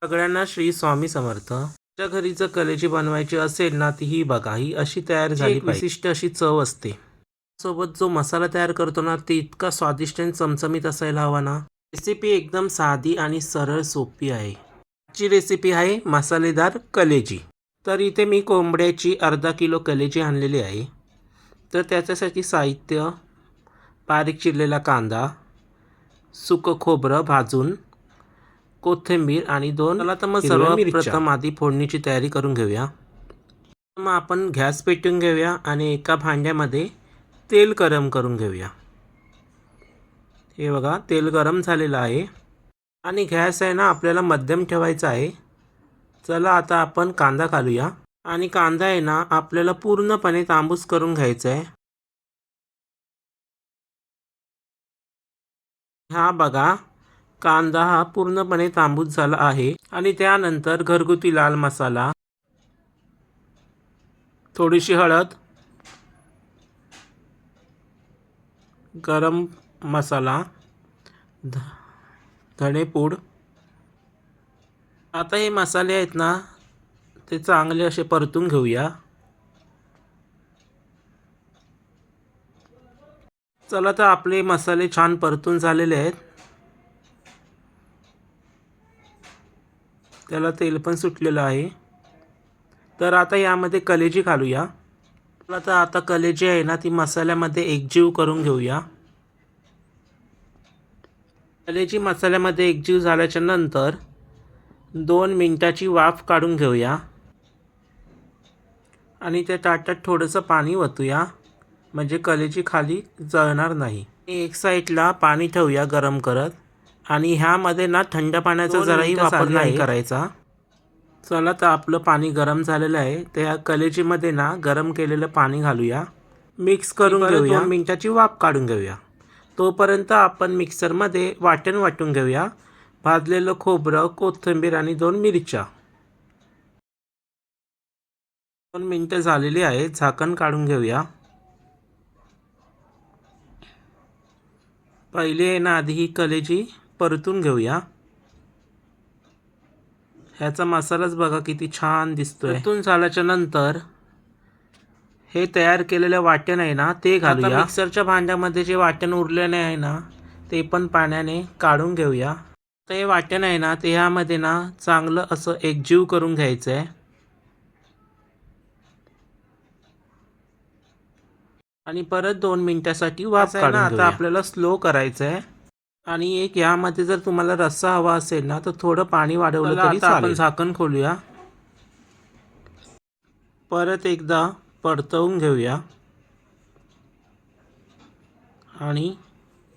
सगळ्यांना श्री स्वामी समर्थ. तुमच्या घरी जर कलेजी बनवायची असेल ना, ती ही बघा, ही अशी तयार झाली पाहिजे. विशिष्ट अशी चव असते. सोबत जो मसाला तयार करतो ना, ते इतका स्वादिष्ट आणि चमचमीत असायला हवा ना. रेसिपी एकदम साधी आणि सरळ सोपी आहे. आजची रेसिपी आहे मसालेदार कलेजी. तर इथे मी कोंबड्याची अर्धा किलो कलेजी आणलेली आहे. तर त्याच्यासाठी साहित्य: बारीक चिरलेला कांदा, सुकं खोबरं भाजून, कोथिंबीर आणि 2 चला तर मग सर्वप्रथम आधी फोडणीची तयारी करून घेऊया. मग आपण गॅस पेटवून घेऊया आणि एका भांड्यामध्ये तेल गरम करून घेऊया. हे बघा, तेल गरम झालेलं आहे आणि गॅस आहे ना आपल्याला मध्यम ठेवायचा आहे. चला आता आपण कांदा घालूया आणि कांदा आहे ना आपल्याला पूर्णपणे तांबूस करून घ्यायचा आहे. हा बघा, कांदा हा पूर्णपणे तांबूस झाला आहे. आणि त्यानंतर घरगुती लाल मसाला, थोडीशी हळद, गरम मसाला, धणेपूड. आता हे मसाले आहेत ना, ते चांगले असे परतून घेऊया. चला तर आपले मसाले छान परतून झालेले आहेत. त्याला तेल पण सुटलेलं आहे. तर आता यामध्ये कलेजी घालूया. चला तर आता कलेजी आहे ना, ती मसाल्यामध्ये एकजीव करून घेऊया. कलेजी मसाल्यामध्ये एकजीव झाल्याच्या नंतर 2 मिनिटाची वाफ काढून घेऊया आणि त्या ताटात थोडंसं पाणी ओतूया, म्हणजे कलेजी खाली जळणार नाही. एक साईडला पाणी ठेवूया गरम करत आणि ह्यामध्ये ना थंड पाण्याचा जराही वापर नाही करायचा. चला तर आपलं पाणी गरम झालेलं आहे. त्या कलेजीमध्ये ना गरम केलेलं पाणी घालूया, मिक्स करून घेऊया, 2 मिनिटाची वाफ काढून घेऊया. तोपर्यंत आपण मिक्सरमध्ये वाटण वाटून घेऊया. भाजलेलं खोबरं, कोथिंबीर आणि 2 मिरच्या. 2 मिनिटं झालेली आहेत. झाकण काढून घेऊया. पहिले आहे ना आधी ही कलेजी परतून घेऊया. ह्याचा मसालाच बघा किती छान दिसतोय. परतून झाल्याच्या नंतर हे तयार केलेलं वाटण आहे ना, ते घालूया. मिक्सरच्या भांड्यामध्ये जे वाटण उरलेले आहे ना, ते पण पाण्याने काढून घेऊया. तर हे वाटण आहे ना, ते ह्यामध्ये ना चांगलं असं एकजीव करून घ्यायचं आहे. आणि परत 2 मिनिटासाठी वाफ काढून घेऊया. आता आपल्याला स्लो करायचं आहे. आणि एक यामध्ये जर तुम्हाला रस्सा हवा असेल ना, तर थोडं पाणी वाढवलं तरी चालेल. आपण झाकण खोलूया. परत एकदा परतवून घेऊया आणि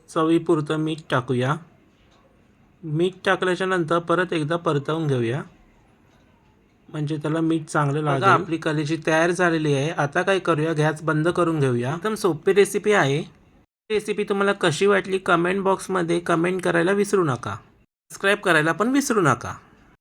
चवीपुरतं मीठ टाकूया. मीठ टाकल्याच्या नंतर परत एकदा परतवून घेऊया, म्हणजे त्याला मीठ चांगलं लागेल. आपली कलेजी तयार झालेली आहे. आता काय करूया, गॅस बंद करून घेऊया. एकदम सोपी रेसिपी आहे. रेसिपी तुम्हाला कशी वाटली कमेंट बॉक्समध्ये कमेंट करायला विसरू नका. सबस्क्राईब करायला पण विसरू नका.